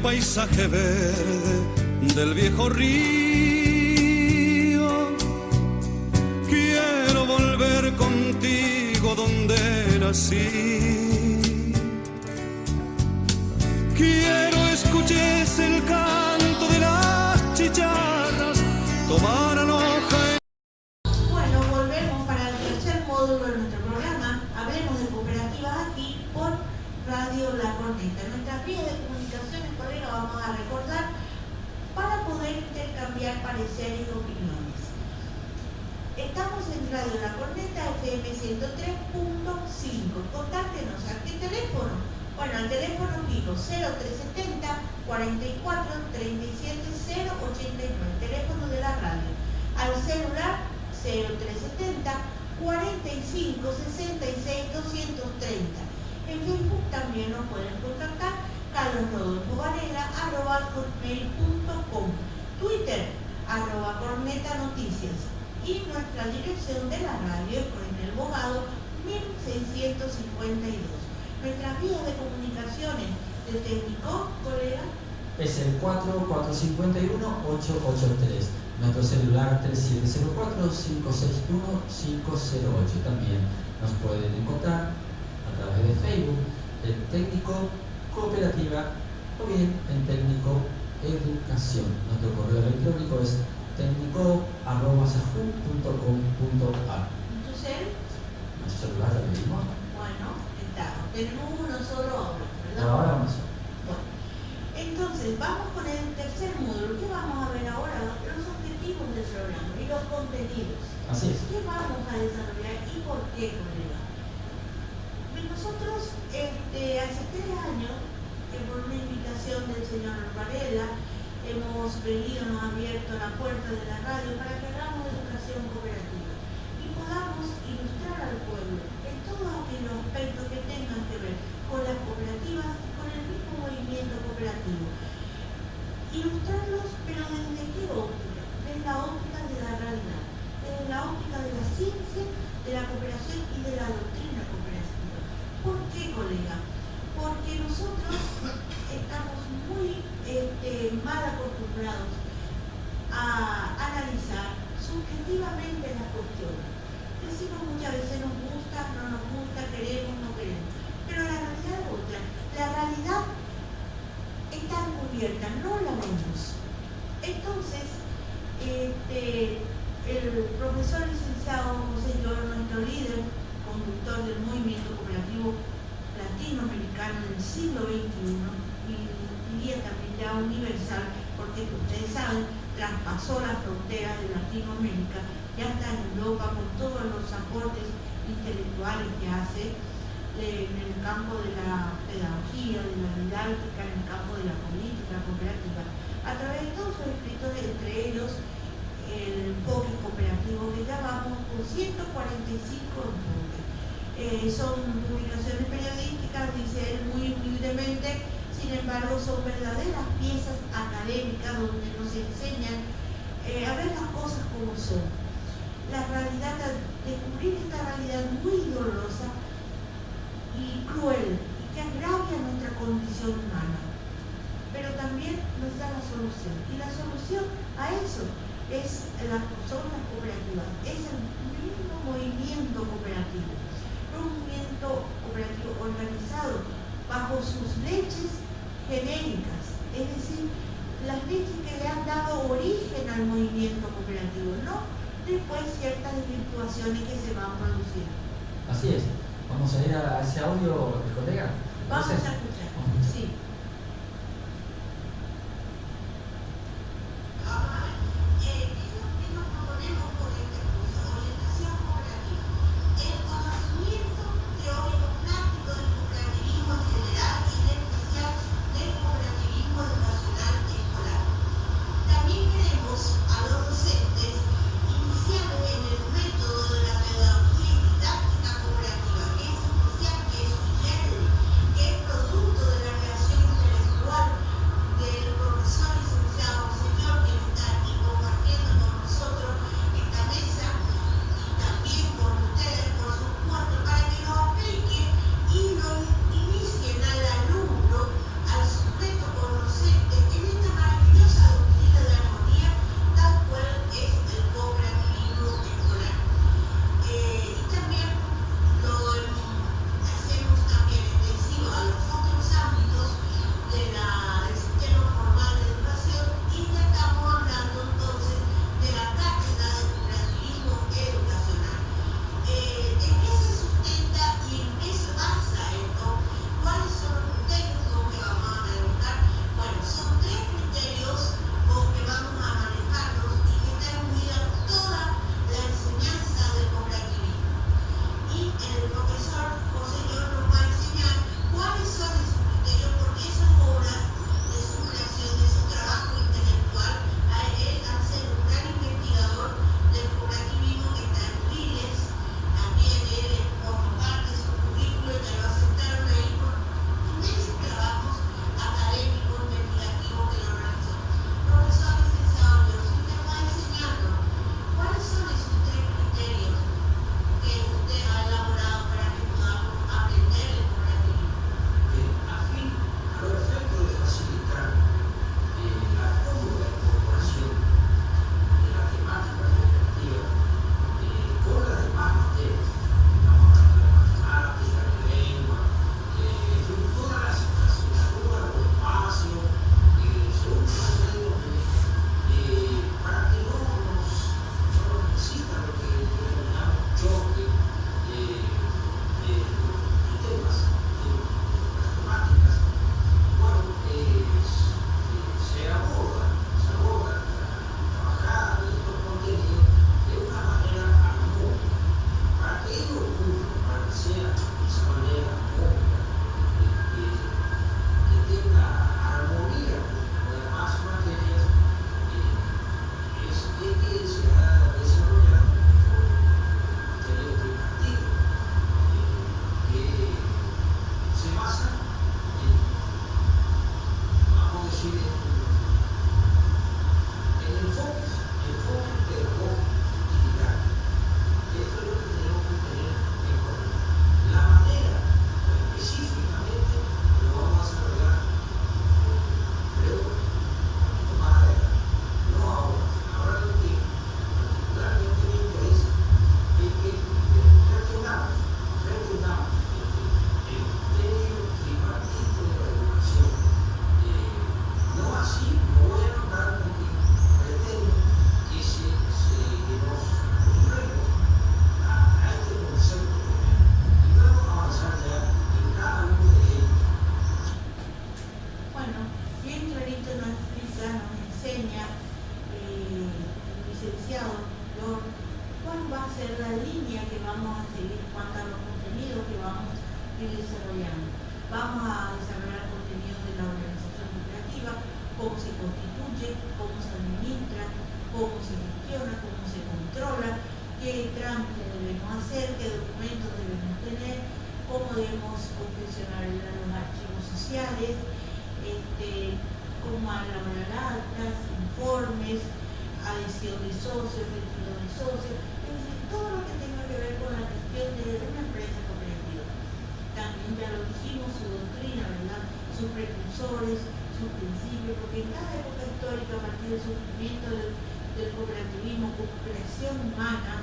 paisaje verde del viejo río. Quiero volver contigo donde nací. Quiero escuches el canto de las chicharras, tomaran hoja. Bueno, volvemos para el tercer módulo de nuestro programa. Hablemos de cooperativas aquí por Radio La Corneta. Nuestras vías de comunicación, colega, vamos a recordar para poder intercambiar pareceres y opiniones. Estamos en Radio La Corneta, FM 103.5. Contáctenos. ¿A qué teléfono? Bueno, al teléfono fijo 0370 44 37 089, teléfono de la radio. Al celular 0370 45 66 230. En Facebook también nos pueden contactar carlosrodolfovarela@hotmail.com, Twitter @cornetanoticias y nuestra dirección de la radio Coronel Bogado 1652. Nuestras vías de comunicaciones de técnico, colega, es el 4451-883. Nuestro celular 3704-561-508. También nos pueden encontrar a través de Facebook en Técnico Cooperativa o bien en Técnico Educación. Nuestro correo electrónico es técnico@yahoo.com.ar. entonces, Nuestro celular lo pedimos. bueno, está. Tenemos uno solo ahora, ¿verdad? Ahora vamos. Bueno, entonces vamos con el tercer módulo. ¿Qué vamos a ver ahora? Los objetivos del programa y los contenidos. Así es. ¿Qué vamos a desarrollar y por qué, colega? Nosotros hace 3 años, por una invitación del señor Varela, hemos venido, nos ha abierto la puerta de la radio para que hagamos de educación cooperativa y podamos ilustrar al pueblo en todos aquellos aspectos que tengan que ver con las cooperativas y con el mismo movimiento cooperativo. Ilustrarlos, pero ¿desde qué óptica? Desde la óptica de la realidad, desde la óptica de la ciencia, de la cooperación y de la doctrina cooperativa. ¿Por qué, colega? Porque nosotros estamos muy mal acostumbrados a analizar subjetivamente las cuestiones. Decimos muchas veces nos gusta, no nos gusta, queremos, no queremos. Pero la realidad es otra. La realidad está encubierta, no la vemos. Entonces, el profesor licenciado José Lloro, nuestro líder, conductor del movimiento cooperativo latinoamericano del siglo XXI, y diría también ya universal, porque ustedes saben, traspasó las fronteras de Latinoamérica, ya está en Europa con todos los aportes intelectuales que hace en el campo de la pedagogía, de la didáctica, en el campo de la política cooperativa, a través de todos sus escritos, entre ellos el enfoque cooperativo, que ya vamos con 145 enfoques. Son publicaciones periodísticas, dice él muy humildemente, sin embargo son verdaderas piezas académicas donde nos enseñan a ver las cosas como son. La realidad, descubrir esta realidad muy dolorosa y cruel y que agravia nuestra condición humana, pero también nos da la solución, y la solución a eso son las cooperativas, es el mismo movimiento cooperativo, un movimiento cooperativo organizado bajo sus leyes genéricas, es decir, las leyes que le han dado origen al movimiento cooperativo, no después ciertas desvirtuaciones que se van produciendo. Así es. Vamos a ir a ese audio, colega. Vamos a escuchar. Sí. Es cómo se administra, cómo se gestiona, cómo se controla, qué trámite debemos hacer, qué documentos debemos tener, cómo debemos confeccionar los archivos sociales, cómo elaborar actas, informes, adhesión de socios, retiro de socios, es decir, todo lo que tenga que ver con la gestión de una empresa cooperativa. También ya lo dijimos, su doctrina, ¿verdad? Sus precursores, sus principios, porque en cada época histórica, a partir del surgimiento del cooperativismo como creación humana,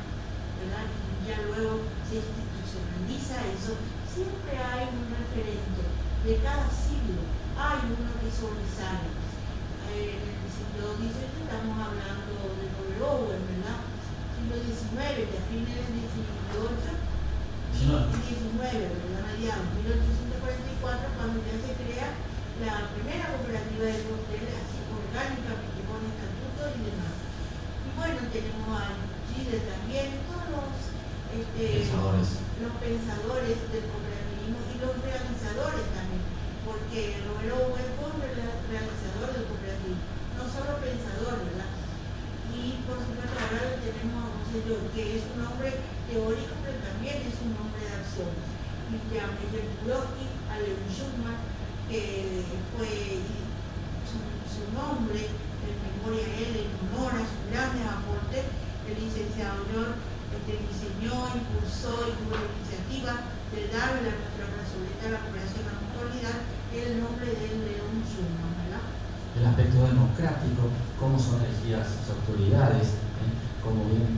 ¿verdad? Y ya luego se institucionaliza eso, siempre hay un referente de cada siglo, hay uno que sobresale. En el siglo XVIII estamos hablando de Robert Owen, ¿verdad? Siglo XIX, ya fines del XVIII, ¿verdad? Mediados, 1844, cuando ya se crea la primera cooperativa de hotel, así orgánicamente con estatutos y demás. Y bueno, tenemos a Chile también, todos los pensadores del cooperativismo y los realizadores también, porque Robert Owen fue un realizador del cooperativismo, no solo pensador, ¿verdad? Y por supuesto ahora tenemos a un señor que es un hombre teórico, pero también es un hombre de acción. Y ya Meyer Tuloski, a Leon Schumann, que fue su nombre en memoria a él, en honor a sus grandes aportes. El licenciado León diseñó, impulsó y tuvo la iniciativa de darle a nuestra plazoleta a la cooperación a la mutualidad el nombre de Leon Schumann, ¿verdad? El aspecto democrático, cómo son elegidas sus autoridades, como bien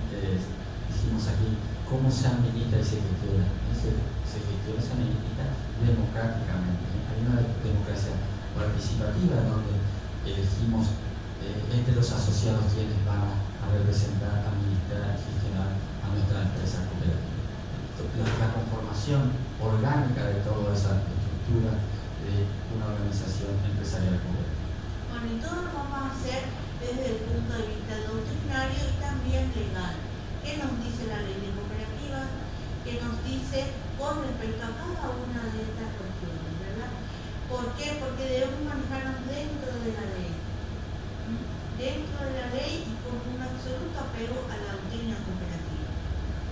dijimos aquí, cómo se administra y se gestiona. Se administra democráticamente. Hay una democracia participativa donde elegimos entre los asociados quienes van a representar, administrar y gestionar a nuestra empresa cooperativa. La conformación orgánica de toda esa estructura de una organización empresarial cooperativa. Bueno, y todo lo vamos a hacer desde el punto de vista doctrinario y también legal. ¿Qué nos dice la ley de cooperativas? ¿Qué nos dice con respecto a cada una de estas cuestiones, ¿verdad? ¿Por qué? Porque debemos manejarnos dentro de la ley. Dentro de la ley y con un absoluto apego a la doctrina cooperativa.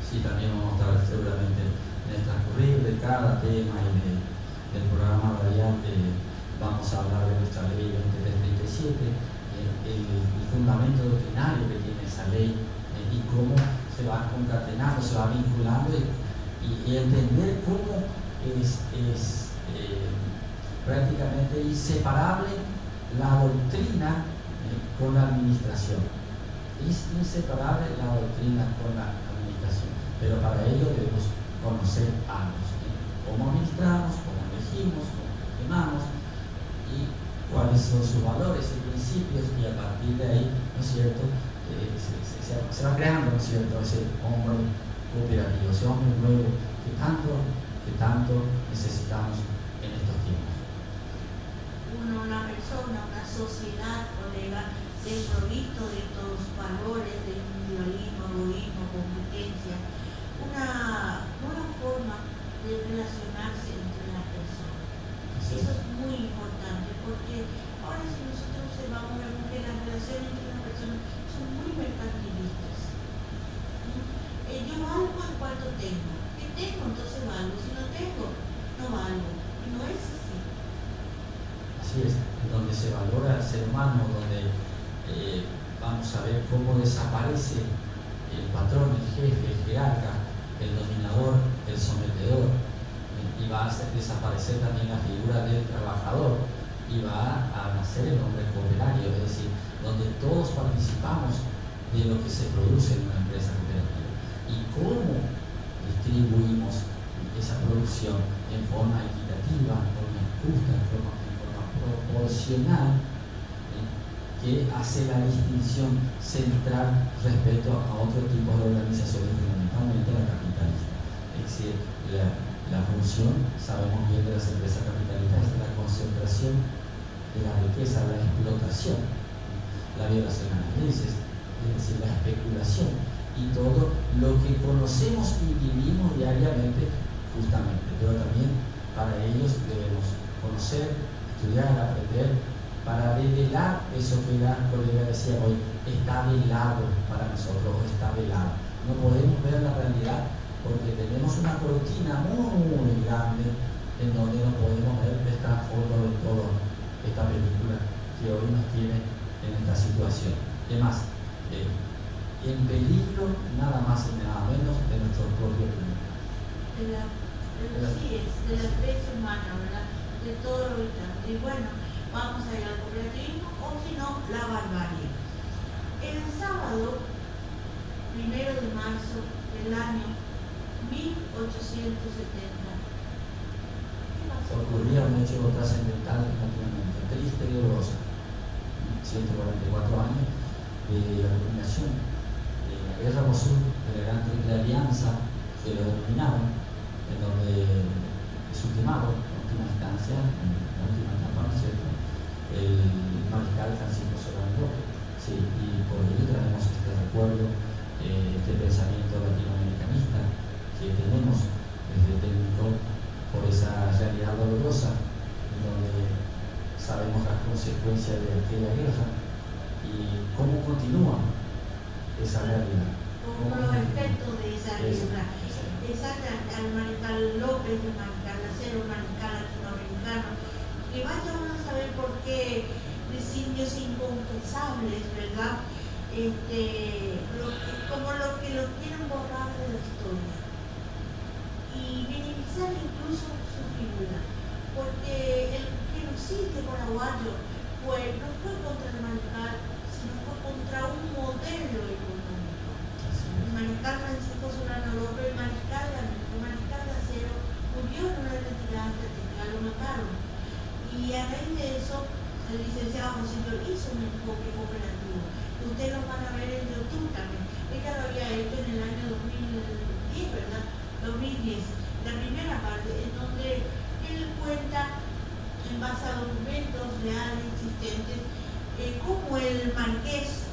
Sí, también vamos a estar seguramente en el transcurrir de cada tema y del programa radial vamos a hablar de nuestra ley 2337, el fundamento doctrinario que tiene esa ley y cómo se va concatenando, se va vinculando y entender cómo es prácticamente inseparable la doctrina con la administración. Es inseparable la doctrina con la administración, pero para ello debemos conocer ambos, cómo administramos, cómo elegimos, cómo gestionamos y cuáles son sus valores y principios, y a partir de ahí, ¿no es cierto?, se va creando, ¿no es cierto?, ese hombre cooperativo, ese hombre nuevo que tanto necesitamos en estos tiempos. Una persona, una sociedad, colega, desprovisto de estos valores de individualismo, egoísmo, competencia, una nueva forma de relacionarse entre las personas. Sí. Eso es muy importante porque ahora si nosotros observamos, vemos que las relaciones entre las personas son muy mercantilistas. Yo valgo en cuanto tengo. ¿Qué tengo? Entonces valgo. Si no tengo, no valgo. Y no es así. Así es, donde se valora al ser humano, donde vamos a ver cómo desaparece el patrón, el jefe, el jerarca, el dominador, el sometedor, y va a desaparecer también la figura del trabajador y va a nacer el hombre cooperario, es decir, donde todos participamos de lo que se produce en una empresa cooperativa y cómo distribuimos esa producción en forma equitativa, en forma justa, en forma proporcional, que hace la distinción central respecto a otro tipo de organizaciones, fundamentalmente la capitalista. Es decir, la función, sabemos bien, de las empresas capitalistas es la concentración de la riqueza, la explotación, la violación a las leyes, es decir, la especulación y todo lo que conocemos y vivimos diariamente justamente, pero también para ellos debemos conocer, estudiar, aprender, para develar eso que la colega decía hoy, está velado para nosotros, está velado. No podemos ver la realidad porque tenemos una cortina muy grande en donde no podemos ver esta foto de toda esta película que hoy nos tiene en esta situación. Además, en peligro nada más y nada menos de nuestro propio planeta. De la especie humana, ¿verdad? De todo lo habitante. Y bueno, vamos a ir al cooperativismo o si no, la barbarie. El sábado 1 de marzo del año 1870 ocurría un hecho trascendental relativamente triste y doloroso. 144 años de la culminación de la guerra Mosul, de la Gran Triple Alianza, que lo denominaron, en donde es ultimado, en última instancia, en la última etapa, ¿no es cierto?, el mariscal Francisco Solano López. Sí, y por ello traemos este recuerdo, este pensamiento latinoamericanista que tenemos desde técnico por esa realidad dolorosa, en donde sabemos las consecuencias de aquella guerra y cómo continúa esa realidad. Como los efectos de esa guerra. Exactamente, al mariscal López, al mariscal Acero, al mariscal latinoamericano, que vaya uno a saber por qué de sitios inconfesables, ¿verdad? Como lo que lo quieren borrar de la historia y minimizar incluso su figura, porque el genocidio paraguayo no fue contra el mariscal, sino fue contra un modelo económico. El mariscal Francisco Solano López, el mariscal de Acero, murió en una retirada estratégica, lo mataron. Y a raíz de eso, el licenciado José Luis hizo un enfoque cooperativo. Ustedes lo van a ver en YouTube también. Ella lo había hecho en el año 2010, ¿verdad? 2010, la primera parte, en donde él cuenta, en base a documentos reales existentes, cómo el marqués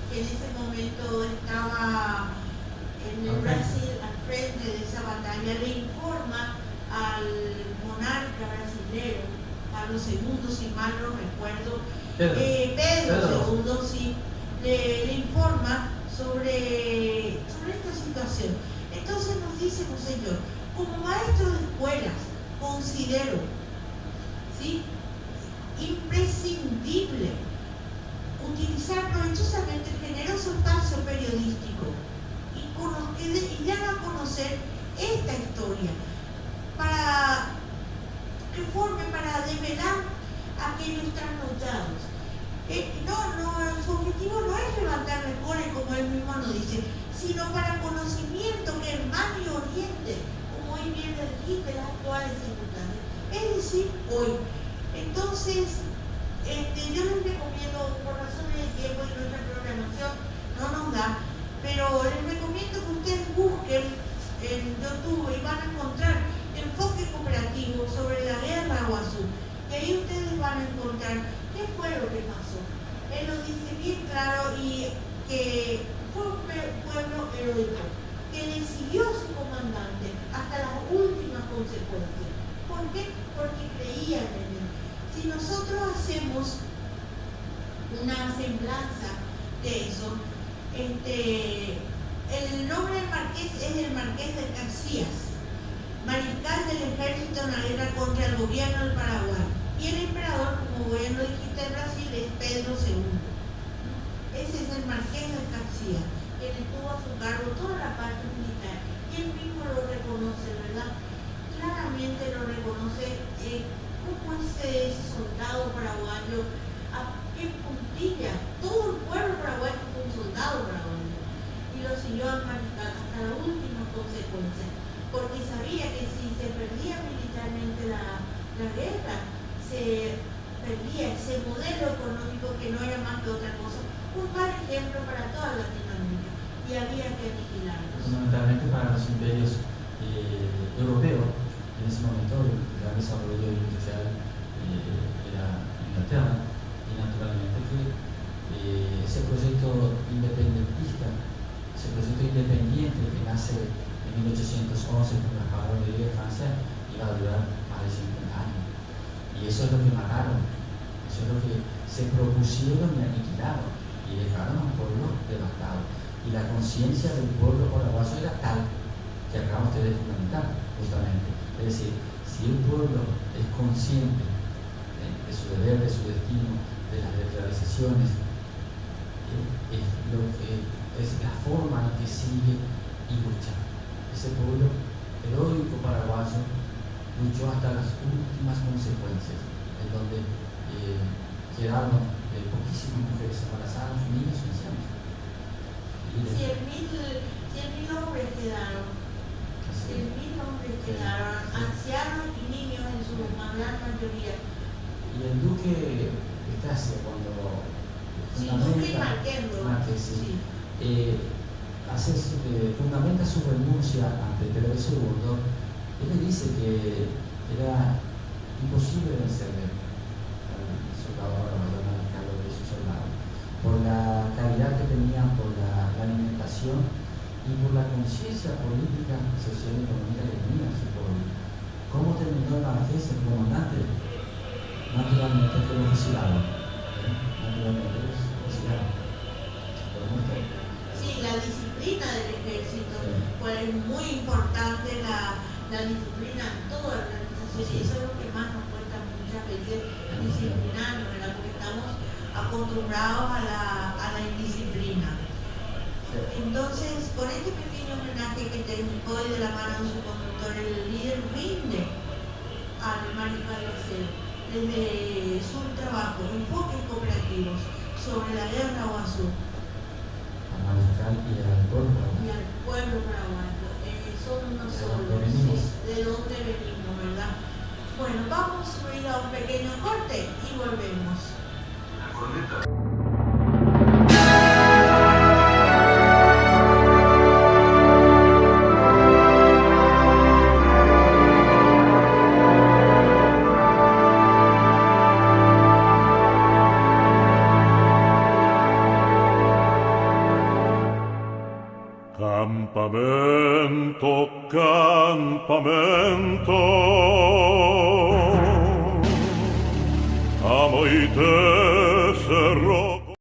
que en ese momento estaba en el Brasil al frente de esa batalla, le informa al monarca brasilero, Carlos II, si mal no recuerdo, Pedro II, sí, le informa sobre esta situación. Entonces nos dice un señor, como maestro de escuelas, considero, ¿sí?, imprescindible utilizar provechosamente el generoso espacio periodístico y dar a conocer esta historia para que forme, para develar a aquellos trasnochados. Su objetivo no es levantar rencores, como él mismo nos dice, sino para conocimiento que hermano y oriente, como hoy bien le dijiste, las actuales circunstancias, es decir, hoy. Entonces, yo les recomiendo, por razones de tiempo y nuestra programación no nos da, pero les recomiendo que ustedes busquen en YouTube y van a encontrar enfoque cooperativo sobre la guerra Guazú. Y ahí ustedes van a encontrar qué fue lo que pasó. Él lo dice bien claro y que fue un pueblo heroico, que le siguió a su comandante hasta las últimas consecuencias. ¿Por qué? Porque creían en él. Si nosotros hacemos una semblanza de eso, el nombre del marqués es el marqués de Caxias, mariscal del ejército en la guerra contra el gobierno del Paraguay. Y el emperador, como bien lo dijiste en Brasil, es Pedro II. Ese es el marqués de Caxias, quien estuvo a su cargo toda la parte militar. Y él mismo lo reconoce, ¿verdad? Claramente lo reconoce como ese soldado paraguayo, a qué puntilla, todo el pueblo paraguayo fue un soldado paraguayo. Y lo siguió al mariscal hasta la última consecuencia, porque sabía que si se perdía militarmente la guerra, se perdía ese modelo económico que no era más que otra cosa, un mal ejemplo para toda Latinoamérica, y había que aniquilarlos. Fundamentalmente para los imperios europeos, en ese momento el gran desarrollo industrial era Inglaterra, y naturalmente que ese proyecto independentista, ese proyecto independiente que nace en 1811 por las Guerras de Francia iba a durar más de 50 años. Y eso es lo que mataron, eso es lo que se propusieron y aniquilaron, y dejaron a un pueblo devastado. Y la conciencia del pueblo paraguayo era tal que acabamos de fundamentar, justamente. Es decir, si un pueblo es consciente de su deber, de su destino, de las realizaciones, es la forma en que sigue y lucha. Ese pueblo heroico paraguayo luchó hasta las últimas consecuencias, en donde quedaron poquísimas mujeres embarazadas, niños y ancianos. 100.000 hombres quedaron. 100.000 hombres quedaron, ancianos y niños en su gran mayoría. Y el duque Estacio, cuando fundamenta su renuncia ante Pedro II, él le dice que era imposible vencerle al soldado de sus soldados, por la calidad que tenían, por la alimentación y por la conciencia política, social y económica que tenía su pueblo. ¿Cómo terminó el Marqués, el comandante? Naturalmente que lo fusilaron. Naturalmente lo fusilaron. Sí, la disciplina del ejército fue muy importante, la disciplina en toda la organización, y eso es lo que más nos cuesta muchas veces disciplinarnos, ¿verdad? Porque estamos acostumbrados a la indisciplina. Entonces, con este pequeño homenaje que terminó de la mano de su conductor, el líder rinde al mariscal Leclerc desde su trabajo, enfoques cooperativos sobre la guerra Guazú y al pueblo paraguayo. Son nosotros, de dónde venimos, ¿verdad? Bueno, vamos a ir a un pequeño corte y volvemos. Campamento, campamento,